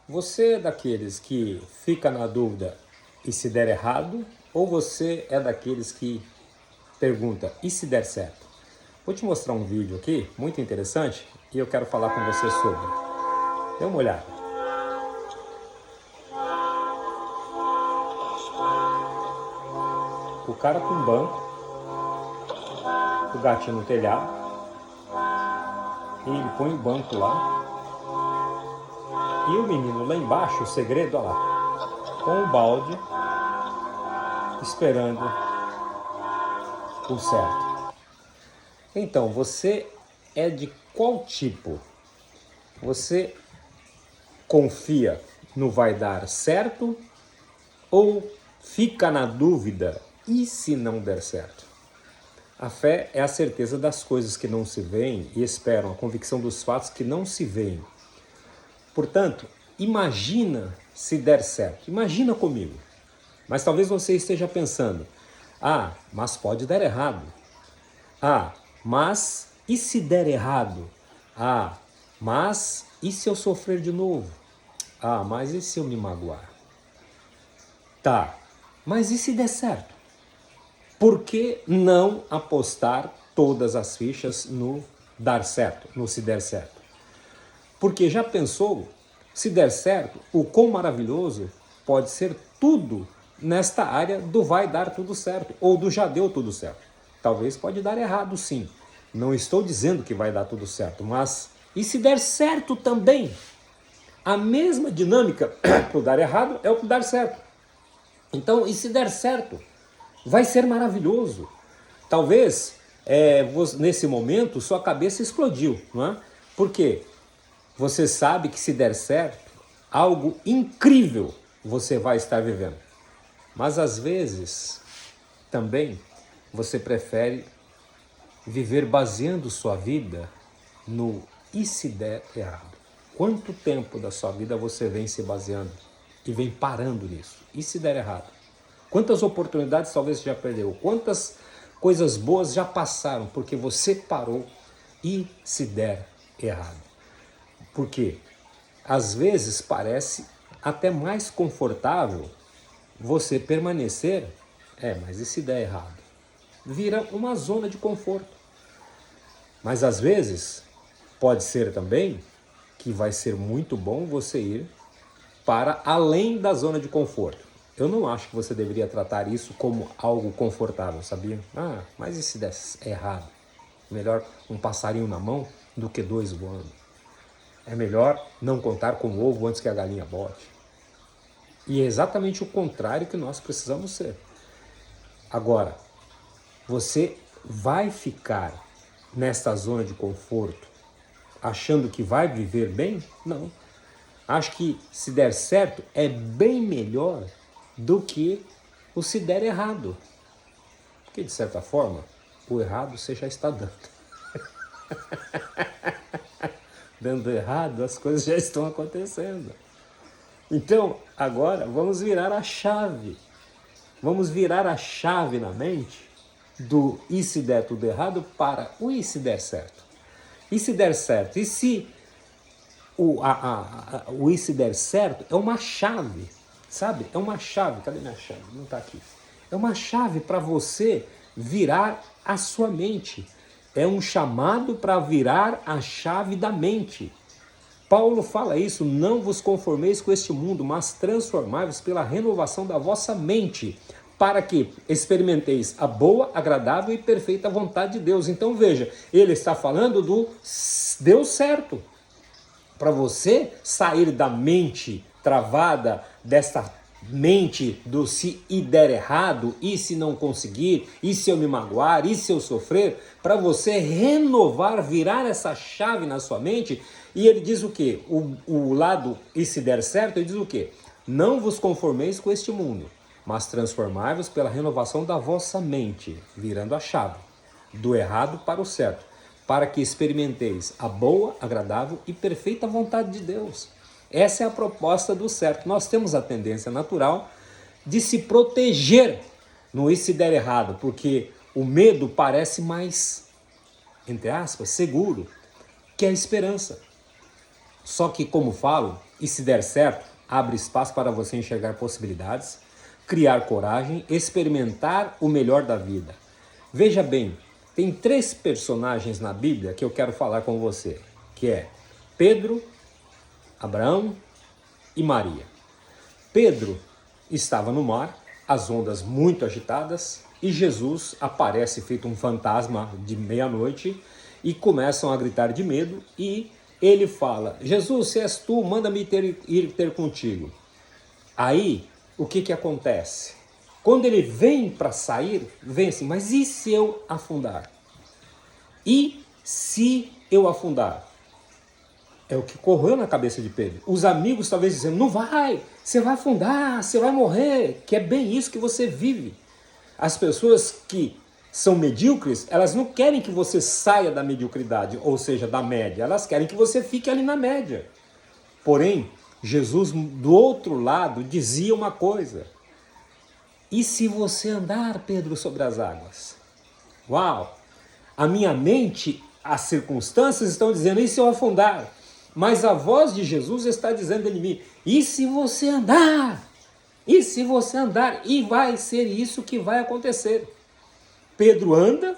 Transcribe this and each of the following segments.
Você é daqueles que fica na dúvida e se der errado? Ou você é daqueles que pergunta, e se der certo? Vou te mostrar um vídeo aqui, muito interessante, e eu quero falar com você sobre. Dê uma olhada. O cara com um banco, o gatinho no telhado, e ele põe o banco lá. E o menino lá embaixo, o segredo, olha lá, com o balde, esperando o certo. Então, você é de qual tipo? Você confia no vai dar certo ou fica na dúvida e se não der certo? A fé é a certeza das coisas que não se veem e esperam, a convicção dos fatos que não se veem. Portanto, imagina se der certo. Imagina comigo. Mas talvez você esteja pensando, mas pode dar errado. Mas e se der errado? Mas e se eu sofrer de novo? Mas e se eu me magoar? Tá, mas e se der certo? Por que não apostar todas as fichas no dar certo, no se der certo? Porque já pensou, se der certo, o quão maravilhoso pode ser tudo nesta área do vai dar tudo certo, ou do já deu tudo certo. Talvez pode dar errado, sim. Não estou dizendo que vai dar tudo certo, mas e se der certo também? A mesma dinâmica para o dar errado é o para dar certo. Então, e se der certo? Vai ser maravilhoso. Talvez, nesse momento, sua cabeça explodiu, não é? Por quê? Você sabe que se der certo, algo incrível você vai estar vivendo. Mas às vezes, também, você prefere viver baseando sua vida no e se der errado. Quanto tempo da sua vida você vem se baseando e vem parando nisso? E se der errado? Quantas oportunidades talvez você já perdeu? Quantas coisas boas já passaram porque você parou e se der errado? Porque às vezes parece até mais confortável você permanecer, mas e se der errado? Vira uma zona de conforto. Mas às vezes pode ser também que vai ser muito bom você ir para além da zona de conforto. Eu não acho que você deveria tratar isso como algo confortável, sabia? Mas e se der errado? Melhor um passarinho na mão do que dois voando. É melhor não contar com o ovo antes que a galinha bote. E é exatamente o contrário que nós precisamos ser. Agora, você vai ficar nesta zona de conforto achando que vai viver bem? Não. Acho que se der certo é bem melhor do que o se der errado. Porque, de certa forma, o errado você já está dando. Dando errado, as coisas já estão acontecendo. Então, agora, vamos virar a chave. Vamos virar a chave na mente do e se der tudo errado para o e se der certo. E se der certo? E se o e se der certo é uma chave, sabe? É uma chave. Cadê minha chave? Não está aqui. É uma chave para você virar a sua mente. É um chamado para virar a chave da mente. Paulo fala isso, não vos conformeis com este mundo, mas transformai-vos pela renovação da vossa mente, para que experimenteis a boa, agradável e perfeita vontade de Deus. Então veja, ele está falando do deu certo. Para você sair da mente travada, desta mente do se e der errado, e se não conseguir, e se eu me magoar, e se eu sofrer, para você renovar, virar essa chave na sua mente. E ele diz o quê? O lado e se der certo, ele diz o quê? Não vos conformeis com este mundo, mas transformai-vos pela renovação da vossa mente, virando a chave do errado para o certo, para que experimenteis a boa, agradável e perfeita vontade de Deus. Essa é a proposta do certo. Nós temos a tendência natural de se proteger no e se der errado, porque o medo parece mais, entre aspas, seguro que a esperança. Só que, como falo, e se der certo, abre espaço para você enxergar possibilidades, criar coragem, experimentar o melhor da vida. Veja bem, tem 3 personagens na Bíblia que eu quero falar com você, que é Pedro, Abraão e Maria. Pedro estava no mar, as ondas muito agitadas, e Jesus aparece feito um fantasma de meia-noite e começam a gritar de medo e ele fala: Jesus, se és tu, manda-me ir ter contigo. Aí, o que acontece? Quando ele vem para sair, vem assim, mas e se eu afundar? E se eu afundar? É o que correu na cabeça de Pedro. Os amigos talvez dizendo, não vai, você vai afundar, você vai morrer, que é bem isso que você vive. As pessoas que são medíocres, elas não querem que você saia da mediocridade, ou seja, da média, elas querem que você fique ali na média. Porém, Jesus, do outro lado, dizia uma coisa: e se você andar, Pedro, sobre as águas? Uau! A minha mente, as circunstâncias estão dizendo, e se eu afundar? Mas a voz de Jesus está dizendo em mim, e se você andar? E se você andar? E vai ser isso que vai acontecer. Pedro anda,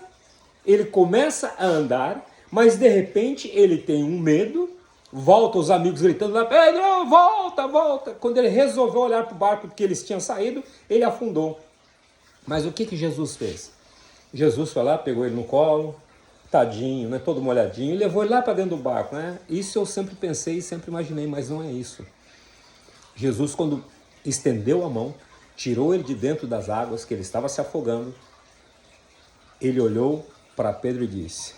ele começa a andar, mas de repente ele tem um medo, volta os amigos gritando lá, Pedro, volta, volta. Quando ele resolveu olhar para o barco que eles tinham saído, ele afundou. Mas o que Jesus fez? Jesus foi lá, pegou ele no colo, tadinho, né, todo molhadinho, e levou ele lá para dentro do barco. Né? Isso eu sempre pensei e sempre imaginei, mas não é isso. Jesus, quando estendeu a mão, tirou ele de dentro das águas, que ele estava se afogando, ele olhou para Pedro e disse,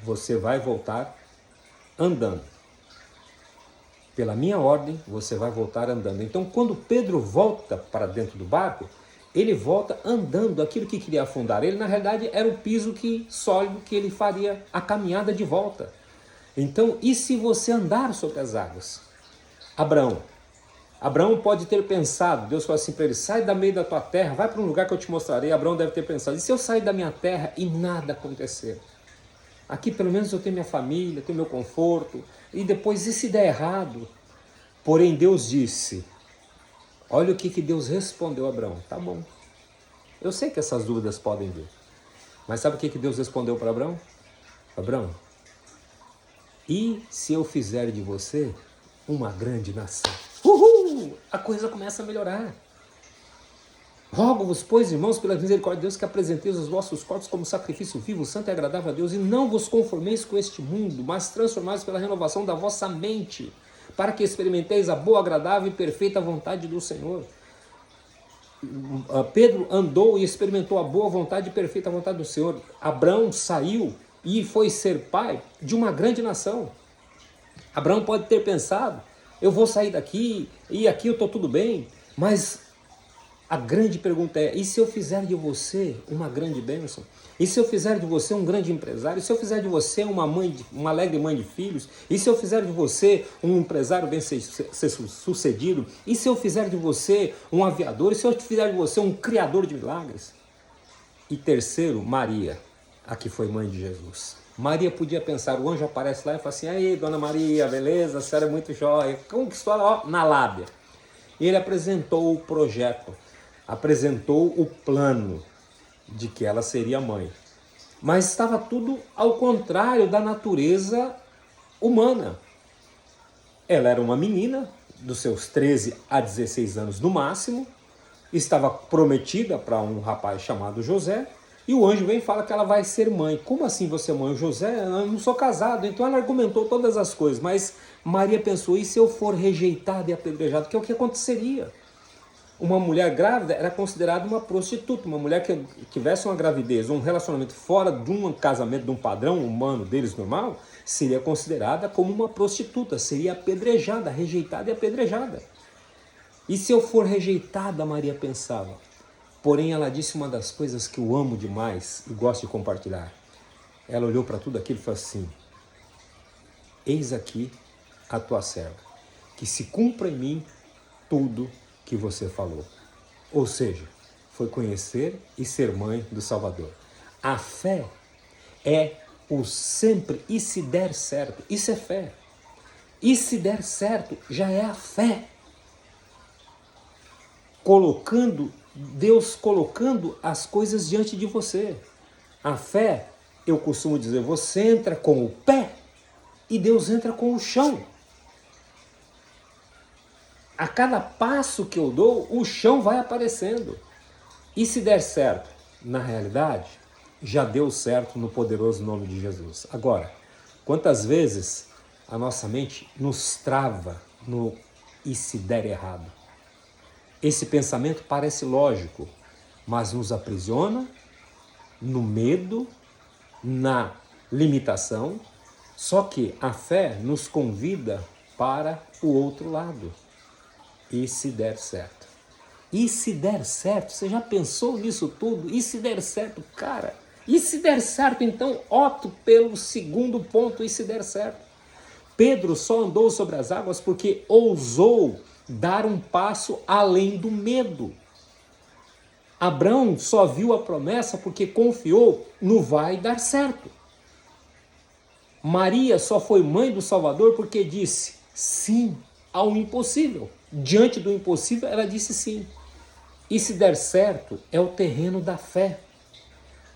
você vai voltar andando. Pela minha ordem, você vai voltar andando. Então, quando Pedro volta para dentro do barco, ele volta andando, aquilo que queria afundar. Ele, na realidade, era o piso sólido que ele faria a caminhada de volta. Então, e se você andar sobre as águas? Abraão pode ter pensado, Deus falou assim para ele, sai da meio da tua terra, vai para um lugar que eu te mostrarei. Abraão deve ter pensado, e se eu sair da minha terra e nada acontecer? Aqui pelo menos eu tenho minha família, tenho meu conforto, e depois e se der errado? Porém Deus disse, olha o que Deus respondeu a Abraão, tá bom, eu sei que essas dúvidas podem vir, mas sabe o que Deus respondeu para Abraão? Abraão, e se eu fizer de você uma grande nação? Uhul! A coisa começa a melhorar. Rogo-vos, pois, irmãos, pela misericórdia de Deus, que apresenteis os vossos corpos como sacrifício vivo, santo e agradável a Deus, e não vos conformeis com este mundo, mas transformais pela renovação da vossa mente, para que experimenteis a boa, agradável e perfeita vontade do Senhor. Pedro andou e experimentou a boa vontade e perfeita vontade do Senhor. Abraão saiu e foi ser pai de uma grande nação. Abraão pode ter pensado, eu vou sair daqui e aqui eu estou tudo bem, mas a grande pergunta é, e se eu fizer de você uma grande bênção? E se eu fizer de você um grande empresário? E se eu fizer de você uma alegre mãe de filhos? E se eu fizer de você um empresário bem-sucedido? E se eu fizer de você um aviador? E se eu fizer de você um criador de milagres? E terceiro, Maria, a que foi mãe de Jesus. Maria podia pensar, o anjo aparece lá e fala assim, aí, dona Maria, beleza, a senhora é muito jóia, conquistou ela na lábia. E ele apresentou o projeto, apresentou o plano de que ela seria mãe. Mas estava tudo ao contrário da natureza humana. Ela era uma menina, dos seus 13 a 16 anos no máximo, estava prometida para um rapaz chamado José, e o anjo vem e fala que ela vai ser mãe. Como assim você é mãe? José, eu não sou casado. Então ela argumentou todas as coisas, mas Maria pensou, e se eu for rejeitada e apedrejada, que é o que aconteceria? Uma mulher grávida era considerada uma prostituta, uma mulher que tivesse uma gravidez, um relacionamento fora de um casamento, de um padrão humano deles normal, seria considerada como uma prostituta, seria apedrejada, rejeitada e apedrejada. E se eu for rejeitada, Maria pensava. Porém, ela disse uma das coisas que eu amo demais e gosto de compartilhar. Ela olhou para tudo aquilo e falou assim, eis aqui a tua serva, que se cumpra em mim tudo que você falou. Ou seja, foi conhecer e ser mãe do Salvador. A fé é o sempre e se der certo. Isso é fé. E se der certo, já é a fé. Deus colocando as coisas diante de você. A fé, eu costumo dizer, você entra com o pé e Deus entra com o chão. A cada passo que eu dou, o chão vai aparecendo. E se der certo, na realidade, já deu certo no poderoso nome de Jesus. Agora, quantas vezes a nossa mente nos trava no e se der errado? Esse pensamento parece lógico, mas nos aprisiona no medo, na limitação. Só que a fé nos convida para o outro lado. E se der certo? E se der certo? Você já pensou nisso tudo? E se der certo, cara? E se der certo, então opto pelo segundo ponto, e se der certo. Pedro só andou sobre as águas porque ousou dar um passo além do medo. Abraão só viu a promessa porque confiou no vai dar certo. Maria só foi mãe do Salvador porque disse sim ao impossível. Diante do impossível, ela disse sim. E se der certo, é o terreno da fé.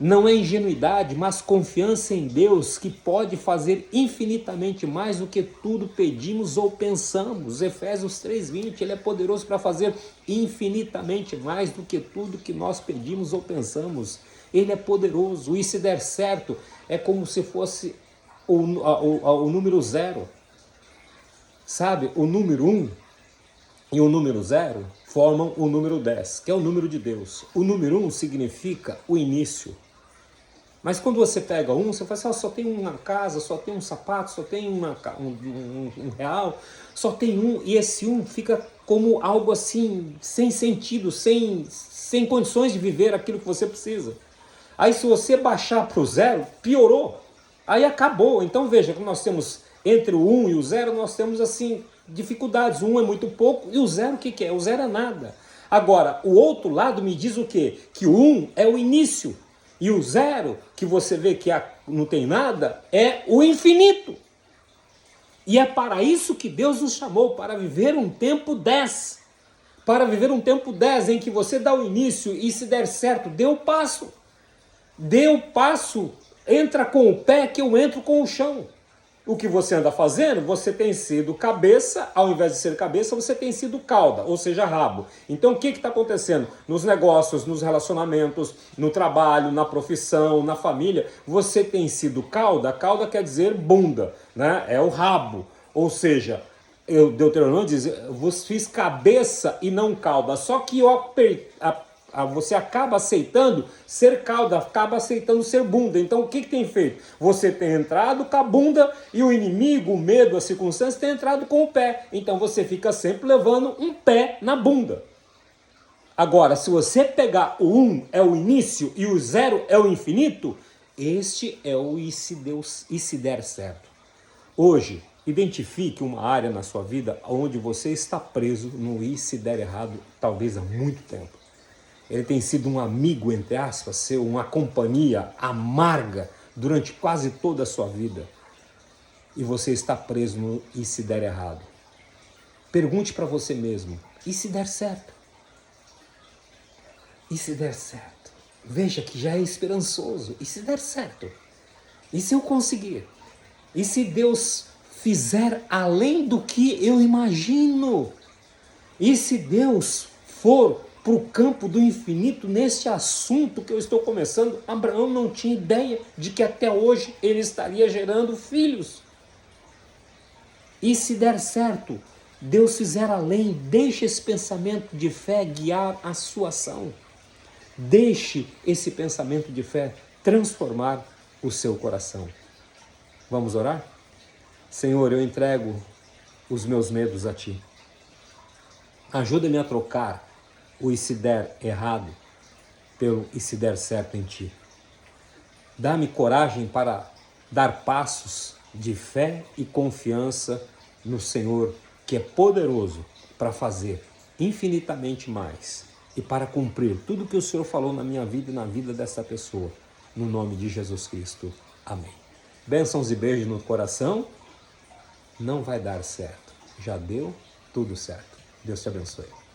Não é ingenuidade, mas confiança em Deus, que pode fazer infinitamente mais do que tudo pedimos ou pensamos. Efésios 3:20, ele é poderoso para fazer infinitamente mais do que tudo que nós pedimos ou pensamos. Ele é poderoso. E se der certo, é como se fosse o número 0. Sabe, o número 1 e o número 0 formam o número 10, que é o número de Deus. O número 1 significa o início. Mas quando você pega você fala assim, só tem uma casa, só tem um sapato, só tem um real, só tem e esse fica como algo assim, sem sentido, sem condições de viver aquilo que você precisa. Aí se você baixar para o 0, piorou. Aí acabou. Então veja que nós temos, entre o 1 e o 0, nós temos assim, dificuldades. O 1 é muito pouco e o 0 o que é? O 0 é nada. Agora, o outro lado me diz o quê? Que o 1 é o início. E o 0, que você vê que não tem nada, é o infinito. E é para isso que Deus nos chamou, para viver um tempo 10. Para viver um tempo 10 em que você dá o início e se der certo, dê o passo. Dê o passo, entra com o pé que eu entro com o chão. O que você anda fazendo, você tem sido cabeça, ao invés de ser cabeça, você tem sido cauda, ou seja, rabo. Então o que está acontecendo? Nos negócios, nos relacionamentos, no trabalho, na profissão, na família, você tem sido cauda. Cauda quer dizer bunda, né? É o rabo. Ou seja, Deuteronômio diz, vos fiz cabeça e não cauda. Só que você acaba aceitando ser cauda, acaba aceitando ser bunda. Então o que tem feito? Você tem entrado com a bunda e o inimigo, o medo, a circunstância tem entrado com o pé. Então você fica sempre levando um pé na bunda. Agora, se você pegar o 1 é o início e o 0 é o infinito, este é o e se der certo. Hoje, identifique uma área na sua vida onde você está preso no e se der errado, talvez há muito tempo. Ele tem sido um amigo, entre aspas, uma companhia amarga durante quase toda a sua vida. E você está preso no e se der errado. Pergunte para você mesmo, e se der certo? E se der certo? Veja que já é esperançoso. E se der certo? E se eu conseguir? E se Deus fizer além do que eu imagino? E se Deus for para o campo do infinito neste assunto que eu estou começando? Abraão não tinha ideia de que até hoje ele estaria gerando filhos. E se der certo, Deus fizer além, deixe esse pensamento de fé guiar a sua ação. Deixe esse pensamento de fé transformar o seu coração. Vamos orar? Senhor, eu entrego os meus medos a Ti. Ajuda-me a trocar o e se der errado pelo e se der certo em Ti. Dá-me coragem para dar passos de fé e confiança no Senhor, que é poderoso para fazer infinitamente mais e para cumprir tudo que o Senhor falou na minha vida e na vida dessa pessoa. No nome de Jesus Cristo. Amém. Bênçãos e beijos no coração. não vai dar certo. Já deu tudo certo. Deus te abençoe.